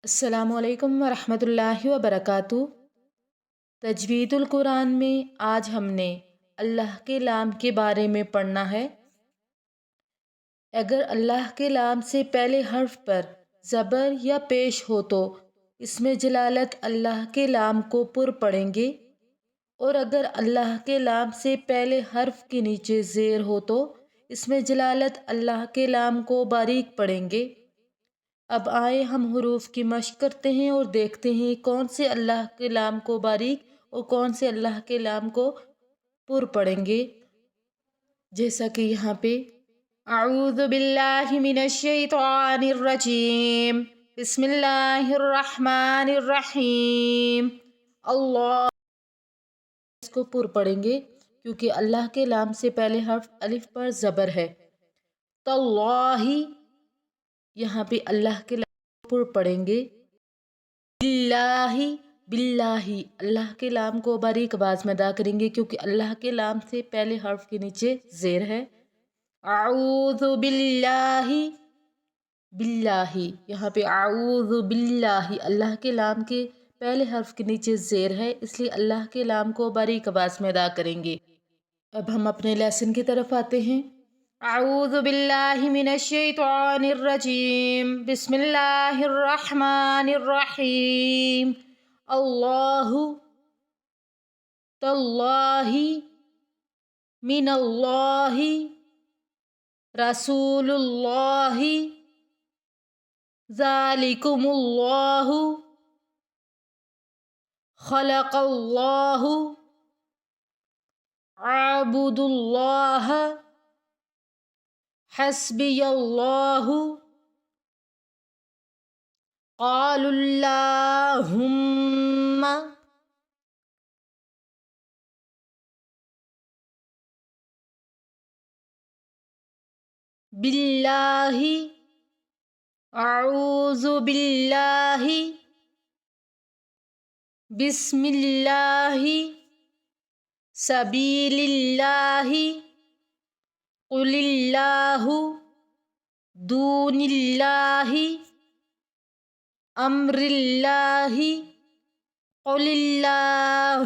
अस्सलामु अलैकुम वरहमतुल्लाहि वबरकातुहू। तजवीदुल कुरान में आज हमने अल्लाह के नाम के बारे में पढ़ना है। अगर अल्लाह के नाम से पहले हर्फ पर ज़बर या पेश हो तो इसमें जलालत अल्लाह के नाम को पुर पढ़ेंगे, और अगर अल्लाह के नाम से पहले हर्फ के नीचे ज़ेर हो तो इसमें जलालत अल्लाह के नाम को बारीक पढ़ेंगे। अब आए हम हुरूफ की मश्क करते हैं और देखते हैं कौन से अल्लाह के नाम को बारीक और कौन से अल्लाह के नाम को पुर पढ़ेंगे। जैसा कि यहाँ पे अऊज़ु बिल्लाहि मिनश शैतानिर रजीम, बिस्मिल्लाहिर रहमानिर रहीम। अल्लाह, इसको पुर पढ़ेंगे क्योंकि अल्लाह के नाम से पहले हर्फ अलिफ पर ज़बर है। तल्लाही, यहाँ पे अल्लाह के नाम पुर पढ़ेंगे। बिल्लाही, बिल्लाही अल्लाह के नाम को बारीक आवाज में अदा करेंगे क्योंकि अल्लाह के नाम से पहले हर्फ के नीचे ज़ेर है। आऊज़ु बिल्लाही, बिल्लाही यहाँ पे आऊज़ु बिल्लाही अल्लाह के नाम के पहले हर्फ के नीचे ज़ेर है, इसलिए अल्लाह के नाम को बारीक आवाज में अदा करेंगे। अब हम अपने लेसन की तरफ आते हैं। अऊज़ु बिल्लाहि मिनश शैतानिर रजीम, बिस्मिल्लाहिर रहमानिर रहीम। अल्लाहु, तल्लाही, मिनल्लाही, रसूलुल्लाही, ज़ालिकुमुल्लाहु, खलक़ल्लाहु, अअबुदुल्लाह, हस्बियल्लाहु, क़ालुल्लाहुम्मा, बिल्लाही, अऊज़ु बिल्लाही, बिस्मिल्लाही, सबीलिल्लाही, कुलिल्लाहु, दूनिल्लाही, अम्रिल्लाही, कुलिल्लाहुम्मा,